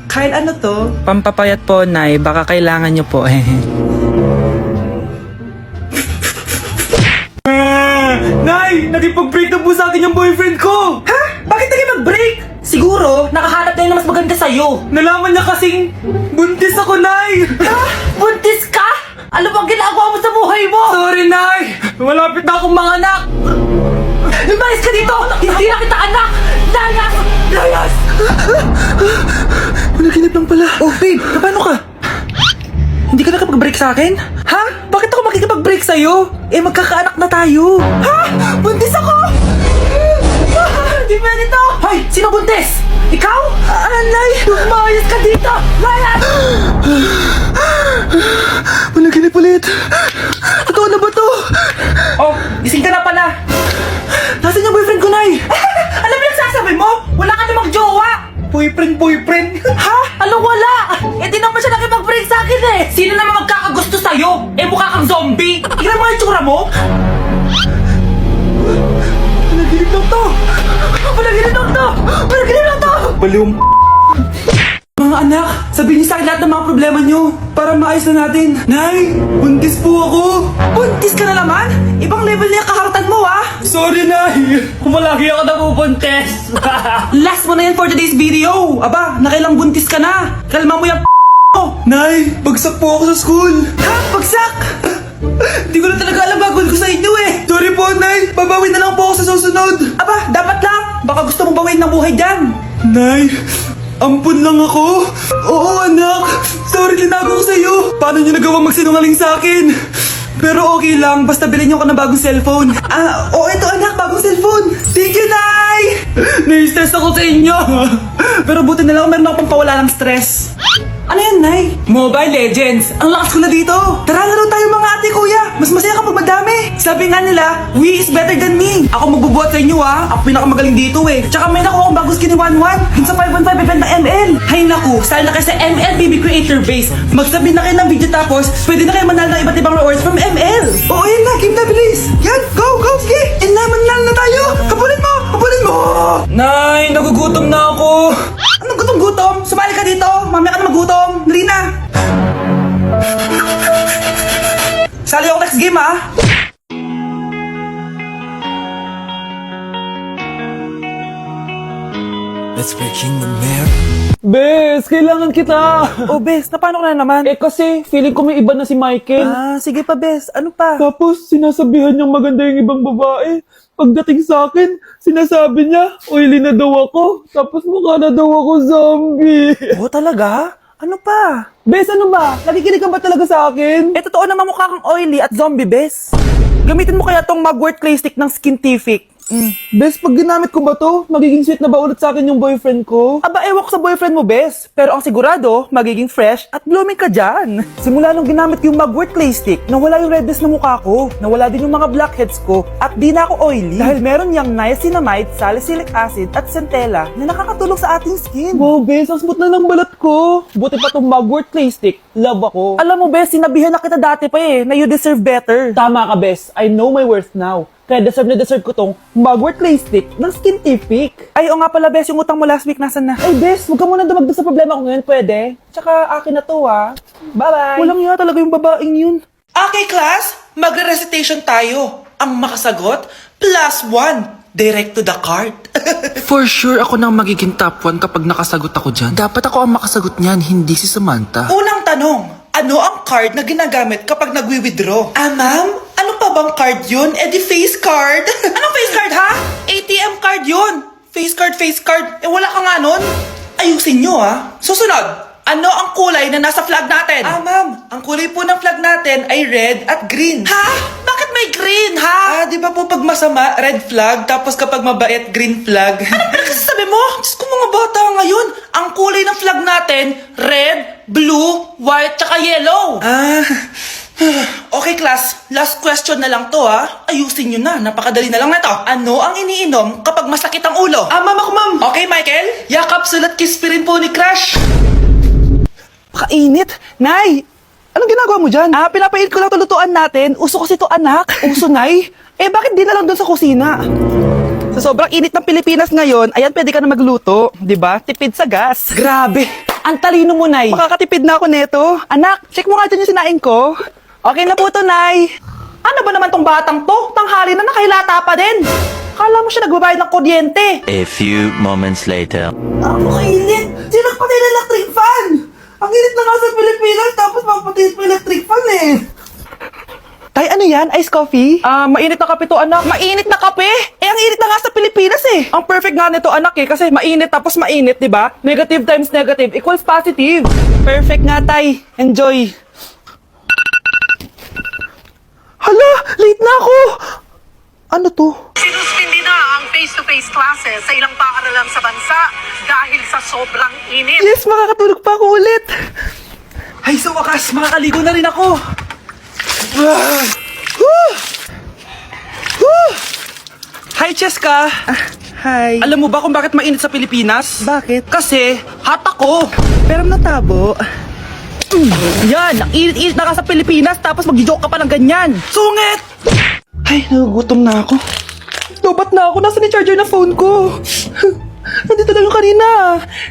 Kyle, ano to? Pampapayat po, Nay. Baka kailangan nyo po. Nay! Nagipag-break na po sa akin yung boyfriend ko! Ha? Bakit nagipag-break? Siguro, nakahanap na yun na mas maganda sa'yo. Nalaman niya kasing buntis ako, Nay! Ha? Buntis ka? Ano bang ginagawa mo sa buhay mo? Sorry, Nay! Malapit na akong manganak! Lumayas ka dito! Hindi na kita anak! Layas! Layas! Panaginip lang pala. Oh, babe, paano ka? Hindi ka nakapag-break sa akin? Ha? Bakit ako makikipag-break sa'yo? Eh, magkakaanak na tayo. Ha? Buntis ako! Di pwede to! Hoy! Sino buntis? Ikaw? Anay! Lumayas ka dito! Layas! Panaginip ulit. Totoo na ba to? Oh, gising ka na pala. Nasaan yung boyfriend ko, Nay? Ano ba nagsasabi mo? Wala ka namang jowa! Boyfriend? Ha? Alam wala! Eh di naman siya nakipag-break sa akin eh! Sino naman magkakagusto sa'yo? Eh mukha kang zombie! Tignan mo yung tsura mo! Panaginip lang to! Panaginip lang to! Panaginip lang to! Baliw. Mga anak, sabihin niyo sa akin lahat ng mga problema niyo para maayos na natin. Nay, buntis po ako! Buntis ka na naman? Ibang level na yung kaharatan mo, ah! Sorry, Nay! Kumalagi ako nabubuntis! Last mo na yan for today's video! Aba, nakailang buntis ka na! Kalma mo yung mo! Nay, bagsak po ako sa school! Ha? Bagsak? Hindi ko na talaga alam bagol ko sa inyo eh! Sorry po, Nay! Babawi na lang po ako sa susunod! Aba, dapat lang! Baka gusto mong bawiin ng buhay dyan! Nay, ampun lang ako! Oo, anak! Sorry, tinago ko sa'yo! Paano niyo nagawang magsinungaling sa akin? Pero okay lang, basta bilhin niyo ako ng bagong cellphone. Ito anak, bagong cellphone! Thank you, Nay! Nai-stress ako sa inyo! Pero buti na lang, meron ako pampawala ng stress. Ano yan, Nay? Mobile Legends! Ang lakas ko na dito! Tara, laro tayo mga ate kuya! Mas masaya kapag madami! Sabi nga nila, we is better than me! Ako magbubuhat sa inyo ha! Ako pinakamagaling dito eh! Tsaka may nakuha akong bagong skin ni 1-1! Dun sa 515 event ng ML! Hay naku! Sali na kayo sa ML BB Creator Base! Magsabit na kayo ng video tapos, pwede na kayo manalo ng iba't ibang rewards from ML! Oo, yan na! Game na bilis! Yan! Go! Go! Sige! Manalo na tayo! Kapulin mo! Kapulin mo! Nay! Nagugutom na ako! Anong gutom-gutom? Sumali ka dito! Mamaya ka na magutom! Dali na! Sali ako next game, ha? Let's breaking the mirror. Bes, kailangan kita! Oh, Bes, paano ka na naman? Eh kasi, feeling ko may iba na si Michael. Sige pa, Bes. Ano pa? Tapos, sinasabihan niyang maganda yung ibang babae. Pagdating sa akin, sinasabi niya, oily na daw ako. Tapos mukha na daw ako zombie. Oh, talaga? Ano pa? Bes, ano ba? Nakikinig ka ba talaga sa akin? Eh, totoo naman mukha kang oily at zombie, Bes. Gamitin mo kaya tong Mugwort Clay Stick ng Skintific. Bes, pag ginamit ko ba to, magiging sweet na ba ulit sa akin yung boyfriend ko? Aba, ewan ko sa boyfriend mo, Bes. Pero ang sigurado, magiging fresh at blooming ka dyan. Simula nung ginamit ko yung Mugwort Clay Stick, nawala yung redness na mukha ko. Nawala din yung mga blackheads ko. At di na ako oily. Dahil meron yung niacinamide, salicylic acid, at centella na nakakatulong sa ating skin. Wow, Bes, ang smooth na ng balat ko. Buti pa tong Mugwort Clay Stick. Love ako. Alam mo, Bes, sinabihan na kita dati pa na you deserve better. Tama ka, Bes. I know my worth now. Kaya deserve na deserve ko tong Mugwort Clay Stick ng Skintific. Ay, o nga pala, Bes, yung utang mo last week, nasan na? Ay, Bes, huwag ka muna dumagdag sa problema ko ngayon, pwede? Tsaka akin na to, ha? Bye-bye! Walang iya talaga yung babaeng yun. Okay, class, magre-recitation tayo. Ang makasagot, +1. Direct to the card. For sure, ako nang magiging top 1 kapag nakasagot ako dyan. Dapat ako ang makasagot niyan, hindi si Samantha. Unang tanong, ano ang card na ginagamit kapag nagwi-withdraw? Ma'am? Ano pa bang card yun? Eh di face card. Anong face card, ha? ATM card yun. Face card. Eh wala ka nga nun. Ayusin nyo, ha? Susunod, ano ang kulay na nasa flag natin? Ma'am, ang kulay po ng flag natin ay red at green. Ha? Bakit may green, ha? Di ba po pag masama, red flag, tapos kapag mabait, green flag? Anong pinagsasabi mo? Diyos ko mga bata ngayon. Ang kulay ng flag natin, red, blue, white, tsaka yellow. Okay, class. Last question na lang to, ha? Ayusin nyo na. Napakadali na lang na to. Ano ang iniinom kapag masakit ang ulo? Ma'am ako, ma'am. Okay, Michael? Yakap, sulat, kiss, pirin po ni Crush. Pakainit. Nay, anong ginagawa mo dyan? Pinapainit ko lang ito lutuan natin. Uso kasi to, anak. Uso, Nay. Eh, bakit di na lang doon sa kusina? Sa sobrang init ng Pilipinas ngayon, ayan, pwede ka na magluto. Diba? Tipid sa gas. Grabe. Ang talino mo, Nay. Makakatipid na ako neto. Anak, check mo nga dyan yung sinaing ko. Okay na po to, Nay. Ano ba naman tong batang to? Tanghali na nakahilata pa din. Kala mo siya nagbabayad ng kuryente. A few moments later. Ako kainit. Sino nagpatay ng electric fan? Ang init na nga sa Pilipinas tapos mapatay pa electric fan eh. Tay, ano yan? Ice coffee? Mainit na kape to, anak. Mainit na kape? Eh, ang init na nga sa Pilipinas eh. Ang perfect nga nito, anak eh. Kasi mainit tapos mainit, di ba? Negative times negative equals positive. Perfect nga, Tay. Enjoy. Hala, late na ako. Ano to? Sinuspindi na ang face-to-face classes sa ilang paaralan sa bansa dahil sa sobrang init. Yes, makakatulog pa ako ulit. Ay, sa wakas, makakaligo na rin ako. Ah! Woo! Woo! Hi, Cheska. Hi. Alam mo ba kung bakit mainit sa Pilipinas? Bakit? Kasi, hot ako. Pero natabo. Yan, ang init-init na ka sa Pilipinas tapos mag-joke ka pa ng ganyan. Sungit! Ay, nagugutom na ako. Lobat na ako. Nasaan yung charger ng phone ko? Nandito lang yung kanina.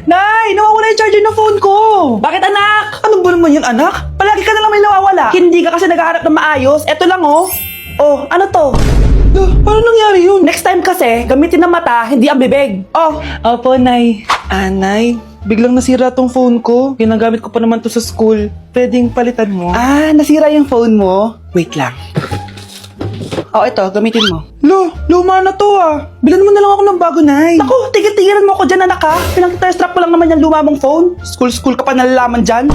Nay, nawawala yung charger ng phone ko. Bakit, anak? Ano ba naman yun, anak? Palagi ka na lang may nawawala. Hindi ka kasi naghahanap ng maayos. Eto lang, oh. Oh, ano to? Paano nangyari yun? Next time kasi, gamitin ng mata, hindi ang bibig. Oh. Opo, Nay. Nay, biglang nasira tong phone ko. Ginagamit ko pa naman to sa school. Pwedeng palitan mo? Nasira yung phone mo? Wait lang. Oh, ito, gamitin mo. Luma na to Bilan mo na lang ako ng bago, Nay. Naku, tigil-tigilan mo ako dyan, anak ha. Pinang-strap ko lang naman yung luma mong phone. School ka pa nalalaman dyan.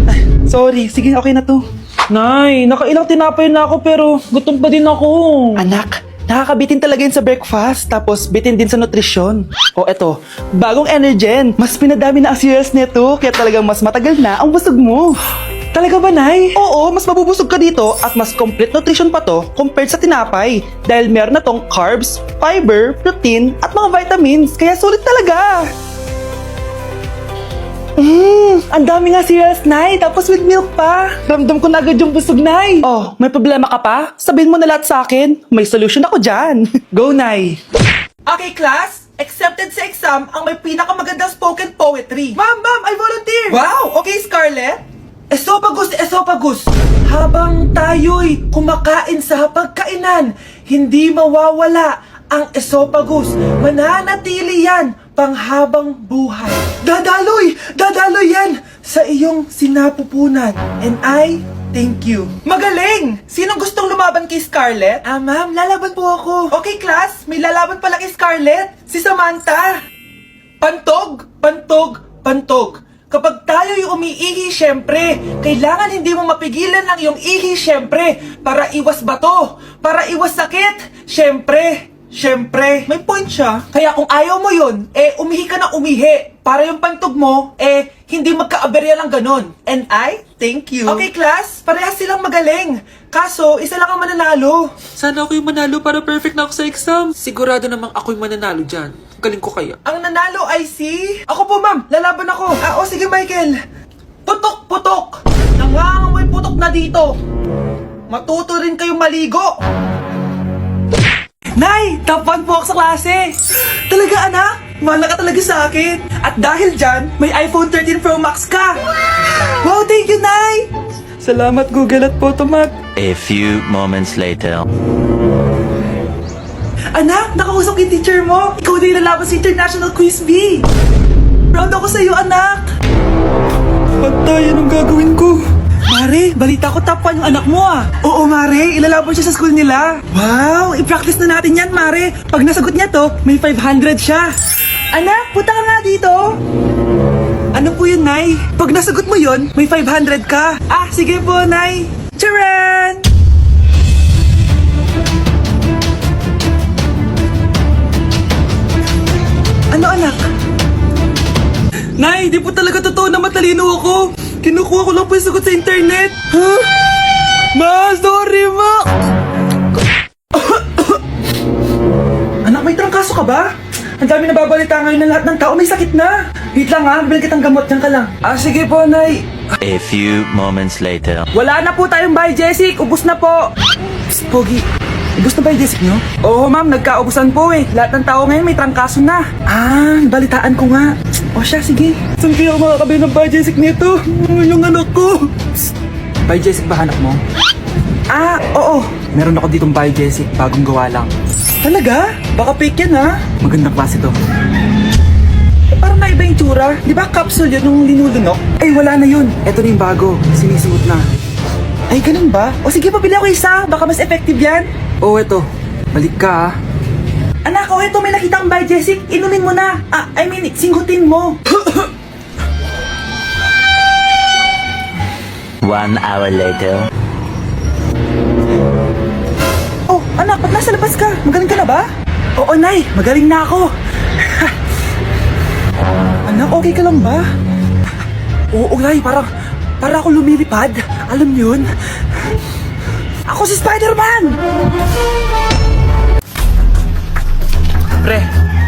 Ay, sorry, sige, okay na to. Nay, nakailang tinapay na ako pero gutom pa din ako. Anak, nakakabitin talaga yun sa breakfast. Tapos bitin din sa nutrisyon. O eto, bagong Energen. Mas pinadami na ang cereals nito. Kaya talagang mas matagal na ang busog mo. Talaga ba, Nay? Oo, mas mabubusog ka dito at mas complete nutrition pa to compared sa tinapay. Dahil meron na tong carbs, fiber, protein, at mga vitamins. Kaya sulit talaga. Ang dami nga cereals, Nay. Tapos with milk pa. Ramdam ko na agad yung busog, Nay. Oh, may problema ka pa? Sabihin mo na lahat sa akin. May solution ako dyan. Go, Nay. Okay, class. Accepted sa exam ang may pinakamagandang spoken poetry. Ma'am, I volunteer. Wow, okay, Scarlett. Esophagus. Habang tayo'y kumakain sa pagkainan, hindi mawawala ang esophagus. Mananatili yan panghabang buhay. Dadaloy yan sa iyong sinapupunan. And I thank you. Magaling! Sinong gustong lumaban kay Scarlett? Ma'am, lalaban po ako. Okay, class, may lalaban pala kay Scarlett. Si Samantha. Pantog. Kapag tayo'y umiihi, syempre, kailangan hindi mo mapigilan ang iyong ihi, syempre, para iwas bato, para iwas sakit, syempre, may point siya. Kaya kung ayaw mo yun, umihi ka na umihi, para yung pantog mo, hindi magka-aberya lang ganon. And I thank you. Okay, class, parehas silang magaling. Kaso, isa lang ang mananalo. Sana ako yung manalo para perfect na ako sa exam. Sigurado namang ako yung mananalo dyan. Galing ko kaya. Ang nanalo ay si... Ako po, ma'am. Lalaban ako. Sige, Michael. Putok. Nangangamoy putok na dito. Matuto rin kayong maligo. Nay! Top 1 po ako sa klase. Talaga, anak? Mahal ka talaga sa akin. At dahil dyan, may iPhone 13 Pro Max ka. Wow, thank you, Nay! Salamat, Google at Photomat. A few moments later. Anak, nakausap yung teacher mo. Ikaw na yung lalaban sa International Quiz Bee. Proud ako sa'yo, anak. Patay, anong gagawin ko? Mare, balita ko top 1 yung anak mo Oo, Mare, ilalaban siya sa school nila. Wow, i-practice na natin yan, Mare. Pag nasagot niya to, may 500 siya. Anak, punta ka nga dito. Ano po yun, Nay? Pag nasagot mo yun, may 500 ka. Sige po, Nay. Charan! Ano, anak? Nay, di po talaga totoo na matalino ako. Kinukuha ko lang po yung sagot sa internet. Ma, sorry, ma. Anak, may trangkaso ka ba? Ang dami nababalita ngayon na lahat ng tao may sakit na. Wait lang bilhin kitang gamot, dyan ka lang. Sige po, Nay. A few moments later. Wala na po tayong bahay, Jessic. Ubus na po. Psst, Pogi. Ubus na ba yung Jessic nyo? Oo, ma'am. Nagkaubusan po eh. Lahat ng tao ngayon may trangkaso na. Ah, balitaan ko nga. O siya, sige. Saan kaya ako makakabili ng Biojesic nito? Yung anak ko. Biojesic ba hanap mo? Ah, oo. Meron ako ditong Biojesic. Bagong gawa lang. Talaga? Baka fake yan ha? Magandang klase to. Parang naiba yung tsura. Di ba capsule yun nung linulunok? Ay, wala na yun. Eto na yung bago. Sinisuot na. Ay, ganun ba? O sige, pabili ako isa. Baka mas effective yan. Oo, eto. Balik ka ha. Anak, o eto, may nakita kang Biojesic. Inumin mo na. Singhutin mo. 1 hour later. Oh, anak, ba't nasa labas ka? Magaling ka na ba? Oo, Nay. Magaling na ako. Anak, okay ka lang ba? Oo, Nay. Para ako lumilipad. Alam niyo yun? Ako si Spider-Man! Pre,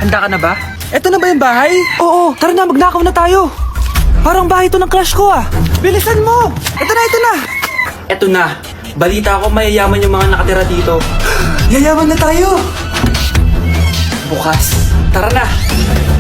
handa ka na ba? Eto na ba yung bahay? Oo, tara na, magnakaw na tayo. Parang bahay to ng crush ko ah. Bilisan mo! Eto na! Eto na. Balita ko mayayaman yung mga nakatira dito. Yayaman na tayo! Bukas. Tara na!